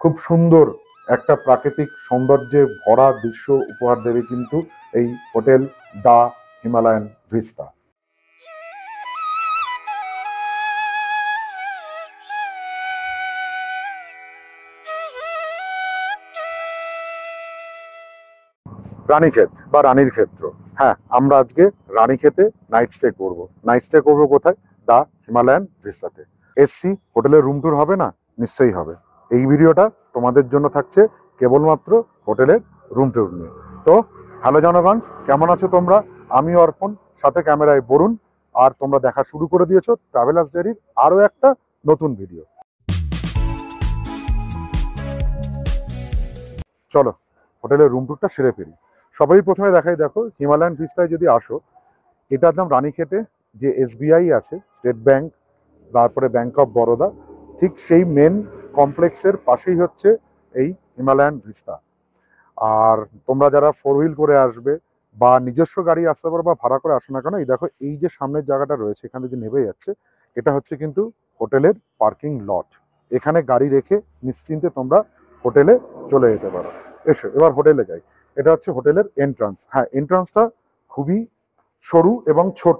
খুব সুন্দর একটা প্রাকৃতিক সৌন্দর্যে ভরা দৃশ্য উপহার দেবে কিন্তু এই hotel the Himalayan Vista. Ranikhet বা রানীর ক্ষেত্র। হ্যাঁ, আমরা আজকে রানীক্ষেতে নাইট স্টে করব। নাইট স্টে করবো কোথায়? দ্য হিমালয়ান ভিস্তাতে। এসছি, হোটেলের রুম ট্যুর হবে না? নিশ্চয়ই হবে। এই ভিডিওটা তোমাদের জন্য থাকছে কেবলমাত্র হোটেলের রুম ট্যুর নিয়ে। তো হ্যালো জনগণ, কেমন আছো তোমরা? আমি অর্পণ, সাথে ক্যামেরায় বরুণ। আর তোমরা দেখা শুরু করে দিয়েছো ট্রাভেলার্স ডায়েরির আরও একটা নতুন ভিডিও। চলো হোটেলের রুম ট্যুরটা সেরে ফেলি। সবাই প্রথমে দেখাই, দেখো হিমালয়ান ভিস্তায় যদি আসো, এটার নাম রানীক্ষেতে যে এসবিআই আছে, স্টেট ব্যাংক, তারপরে ব্যাংক অফ বরোদা, ঠিক সেই মেন কমপ্লেক্সের পাশেই হচ্ছে এই হিমালয়ান ভিস্তা। আর তোমরা যারা 4 হুইল করে আসবে বা নিজস্ব গাড়ি আসতে পারো বা ভাড়া করে আসো না কেন, এই দেখো এই যে সামনের জায়গাটা রয়েছে, এখানে যে নেমে যাচ্ছে, এটা হচ্ছে কিন্তু হোটেলের পার্কিং লট। এখানে গাড়ি রেখে নিশ্চিন্তে তোমরা হোটেলে চলে যেতে পারো। এসো এবার হোটেলে যাই। এটা হচ্ছে হোটেলের এন্ট্রান্স। হ্যাঁ, এন্ট্রান্সটা খুবই সরু এবং ছোট।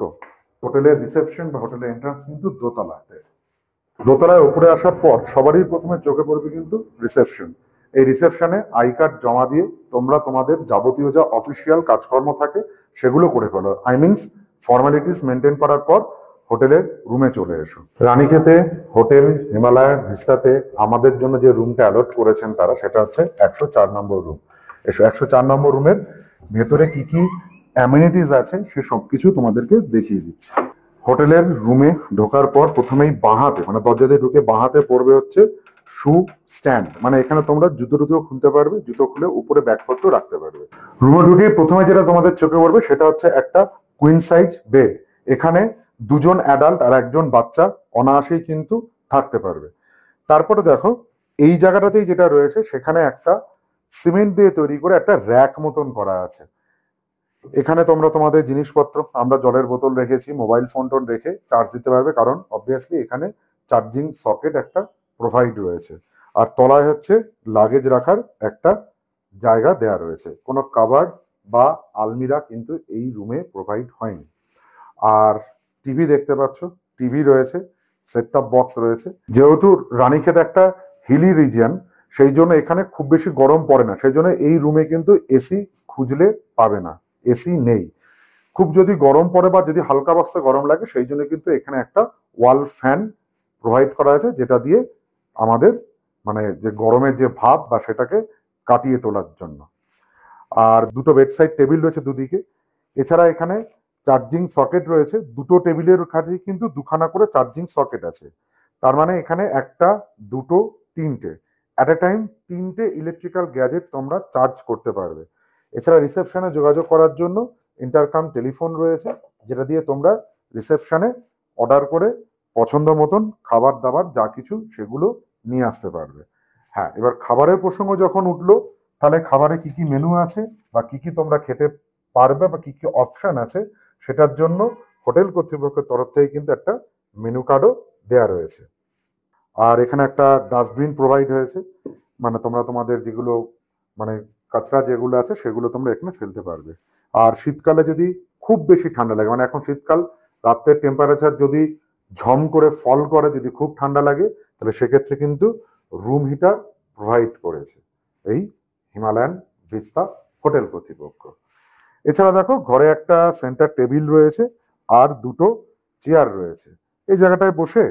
হোটেলের রিসেপশন বা হোটেলের এন্ট্রান্স কিন্তু দোতলাতে। দোতলায় উপরে আসার পর সবারই প্রথমে চোখে পড়বে কিন্তু রিসেপশন। এই রিসেপশনে আই কার্ড জমা দিয়ে তোমরা তোমাদের যাবতীয় যা অফিসিয়াল কাজকর্ম থাকে সেগুলো করে ফেলো। ফর্মালিটিস মেনটেন করার পর হোটেলের রুমে চলে এসো। রানীক্ষেতে হোটেল হিমালয়ান ভিস্তাতে আমাদের জন্য যে রুমটা অ্যালট করেছেন তারা, সেটা হচ্ছে 104 নম্বর রুম। এসো, 104 নম্বর রুমের ভেতরে কি কি অ্যামিনিটিস আছে সে সবকিছু তোমাদেরকে দেখিয়ে দিচ্ছি। হোটেলের রুমে ঢোকার পর প্রথমেই বাঁহাতে, মানে দরজা দিয়ে ঢুকে বাঁহাতে পড়বে হচ্ছে শু স্ট্যান্ড। মানে এখানে তোমরা জুতো টুতো খুলতে পারবে, জুতো খুলে উপরে ব্যাগপত্র রাখতে পারবে। রুমে ঢুকে প্রথমে যেটা তোমাদের চোখে পড়বে সেটা হচ্ছে একটা কুইন সাইজ বেড। এখানে দুজন অ্যাডাল্ট আর একজন বাচ্চা অনায়াসেই কিন্তু থাকতে পারবে। তারপরে দেখো এই জায়গাটাতেই যেটা রয়েছে, সেখানে একটা সিমেন্ট দিয়ে তৈরি করে একটা র্যাক মতন করা আছে। এখানে তোমরা তোমাদের জিনিসপত্র, আমরা জলের বোতল রেখেছি, মোবাইল ফোন টোন রেখে চার্জ দিতে পারবে, কারণ অবভিয়াসলি এখানে চার্জিং সকেট একটা প্রোভাইড রয়েছে। আর তলায় হচ্ছে লাগেজ রাখার একটা জায়গা দেয়া রয়েছে। কোনো কাভার্ড বা আলমিরা কিন্তু এই রুমে প্রোভাইড হয়নি। আর টিভি দেখতে পাচ্ছ, টিভি রয়েছে, সেট টপ বক্স রয়েছে। যেহেতু রানীক্ষেত একটা হিলি রিজিয়ন, সেই জন্য এখানে খুব বেশি গরম পড়ে না, সেই জন্য এই রুমে কিন্তু এসি খুঁজলে পাবে না, এসি নেই। খুব যদি গরম পড়ে বা যদি হালকা অবস্থায় গরম লাগে, সেই জন্য কিন্তু এখানে একটা ওয়াল ফ্যান প্রোভাইড করা আছে, যেটা দিয়ে আমাদের মানে যে গরমের যে ভাব বা সেটাকে কাটিয়ে তোলার জন্য। আর দুটো বেডসাইড টেবিল রয়েছে দুদিকে। এছাড়া এখানে চার্জিং সকেট রয়েছে, দুটো টেবিলের কাছে কিন্তু দুখানা করে চার্জিং সকেট আছে। তার মানে এখানে একটা, দুটো, তিনটে অ্যাট এ টাইম তিনটে ইলেকট্রিক্যাল গ্যাজেট তোমরা চার্জ করতে পারবে। এছাড়া রিসেপশনে যোগাযোগ করার জন্য ইন্টারকাম টেলিফোন রয়েছে, যেটা দিয়ে তোমরা রিসেপশনে অর্ডার করে পছন্দ মতন খাবার দাবার যা কিছু সেগুলো নিয়ে আসতে পারবে। হ্যাঁ, এবার খাবারের প্রসঙ্গ যখন উঠলো, তাহলে খাবারে কি কি মেনু আছে বা কি কি তোমরা খেতে পারবে বা কি কি অপশন আছে, সেটার জন্য হোটেল কর্তৃপক্ষের তরফ থেকে কিন্তু একটা মেনু কার্ডও দেয়া রয়েছে। আর এখানে একটা ডাস্টবিন প্রোভাইড হয়েছে, মানে তোমরা তোমাদের যেগুলো মানে কাঁচরা যেগুলো আছে সেগুলো তোমরা এখানে ফেলতে পারবে। আর শীতকালে যদি খুব বেশি ঠান্ডা লাগে, মানে এখন শীতকাল, রাত্রের টেম্পারেচার যদি ঝম করে ফল করে, যদি খুব ঠান্ডা লাগে, তাহলে সেক্ষেত্রে কিন্তু রুম হিটার প্রোভাইড করেছে এই হিমালয়ান ভিস্তা হোটেল কর্তৃপক্ষ। এছাড়া দেখো ঘরে একটা সেন্টার টেবিল রয়েছে আর দুটো চেয়ার রয়েছে। এই জায়গাটায় বসে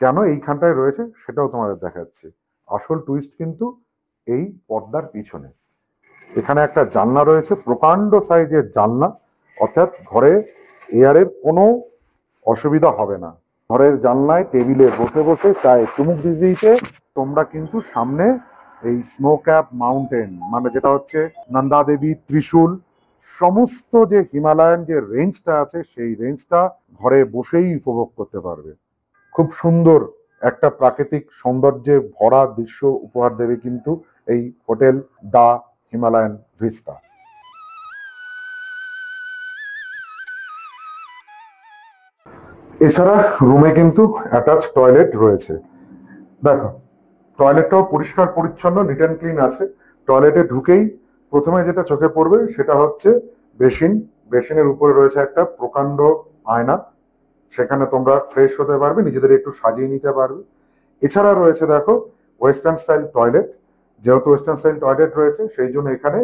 কেন এইখানটায় রয়েছে সেটাও তোমাদের দেখাচ্ছি। আসল টুইস্ট কিন্তু এই পর্দার পিছনে। এখানে একটা জানলা রয়েছে, প্রকাণ্ড সাইজের জানলা, অর্থাৎ ঘরে এয়ারের কোনো অসুবিধা হবে না। ঘরের জানলায় টেবিলে বসে বসে চায়ে চুমুক দিতে দিতে তোমরা কিন্তু সামনে এই স্নো ক্যাপ মাউন্টেন, মানে যেটা হচ্ছে নন্দা দেবী, ত্রিশূল, সমস্ত যে হিমালয়ান যে রেঞ্জটা আছে সেই রেঞ্জটা ঘরে বসেই উপভোগ করতে পারবে। খুব সুন্দর একটা প্রাকৃতিক সৌন্দর্যে ভরা দৃশ্য উপহার দেবে কিন্তু এই হোটেল দ্য হিমালয়ান ভিস্তা। এছাড়া রুমে কিন্তু অ্যাটাচ টয়লেট রয়েছে। দেখো টয়লেটটাও পরিষ্কার পরিচ্ছন্ন, নিট অ্যান্ড ক্লিন আছে। টয়লেটে ঢুকেই প্রথমে যেটা চোখে পড়বে সেটা হচ্ছে বেসিন। বেসিনের উপরে রয়েছে একটা প্রকাণ্ড আয়না, সেখানে তোমরা ফ্রেশ হতে পারবে, নিজেদের একটু সাজিয়ে নিতে পারবে। এছাড়া রয়েছে দেখো ওয়েস্টার্ন স্টাইল টয়লেট। যেহেতু ওয়েস্টার্ন স্টাইল টয়লেট রয়েছে সেই জন্য এখানে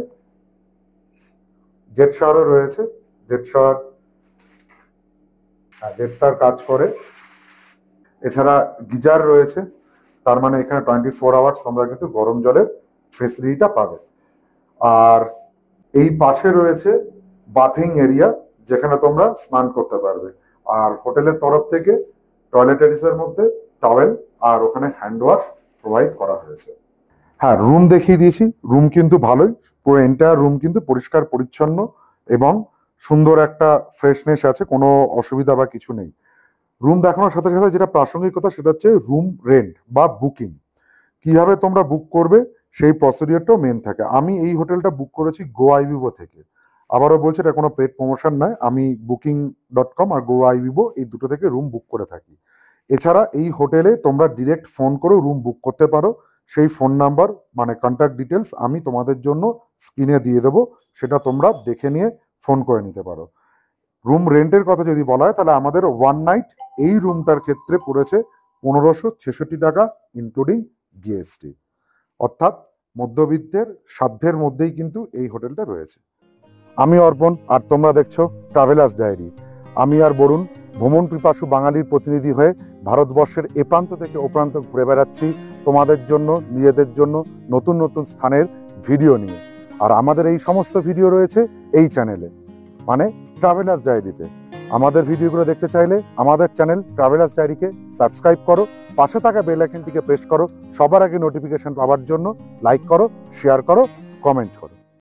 জেট শাওয়ারও রয়েছে। জেট শাওয়ার কাজ করে। এছাড়া গিজার রয়েছে, তার মানে এখানে 24 আওয়ার্স তোমরা কিন্তু গরম জলের ফেসিলিটিটা পাবে। আর এই পাশে রয়েছে বাথিং এরিয়া, যেখানে তোমরা স্নান করতে পারবে। আর হোটেলের তরফ থেকে টয়লেটারিসের মধ্যে টাওয়েল আর ওখানে হ্যান্ড ওয়াশ প্রোভাইড করা হয়েছে। হ্যাঁ, রুম দেখিয়ে দিয়েছি। রুম কিন্তু ভালোই, পুরো এন্টায়ার রুম কিন্তু পরিষ্কার পরিচ্ছন্ন এবং সুন্দর একটা ফ্রেশনেস আছে, কোনো অসুবিধা বা কিছু নেই। রুম দেখানোর সাথে সাথে যেটা প্রাসঙ্গিক কথা সেটা হচ্ছে রুম রেন্ট বা বুকিং। কিভাবে তোমরা বুক করবে সেই প্রসিডিওরটাও মেন থাকে। আমি এই হোটেলটা বুক করেছি GoIbibo থেকে। আবারও বলছি, এটা কোনো পেড প্রমোশন নয়। আমি booking.com আর GoIbibo এই দুটো থেকে রুম বুক করে থাকি। এছাড়া এই হোটেলে তোমরা ডিরেক্ট ফোন করেও রুম বুক করতে পারো। সেই ফোন নাম্বার মানে কন্ট্যাক্ট ডিটেলস আমি তোমাদের জন্য স্ক্রিনে দিয়ে দেবো, সেটা তোমরা দেখে নিয়ে ফোন করে নিতে পারো। রুম রেন্টের কথা যদি বলা হয় তাহলে আমাদের ওয়ান নাইট এই রুমটার ক্ষেত্রে পড়েছে 1566 টাকা ইনক্লুডিং জিএসটি। অর্থাৎ মধ্যবিত্তের সাধ্যের মধ্যেই কিন্তু এই হোটেলটা রয়েছে। আমি অর্পণ, আর তোমরা দেখছো ট্রাভেলার্স ডায়েরি। আমি আর বরুণ ভ্রমণ পিপাসু বাঙালির প্রতিনিধি হয়ে ভারতবর্ষের এ প্রান্ত থেকে ও প্রান্ত ঘুরে বেড়াচ্ছি তোমাদের জন্য, নিজেদের জন্য নতুন নতুন স্থানের ভিডিও নিয়ে। আর আমাদের এই সমস্ত ভিডিও রয়েছে এই চ্যানেলে, মানে ট্রাভেলার্স ডায়েরিতে। আমাদের ভিডিওগুলো দেখতে চাইলে আমাদের চ্যানেল ট্রাভেলার্স ডায়েরিকে সাবস্ক্রাইব করো, পাশে থাকা বেল আইকনটিকে প্রেস করো, সবার আগে নোটিফিকেশন পাওয়ার জন্য লাইক করো, শেয়ার করো, কমেন্ট করো।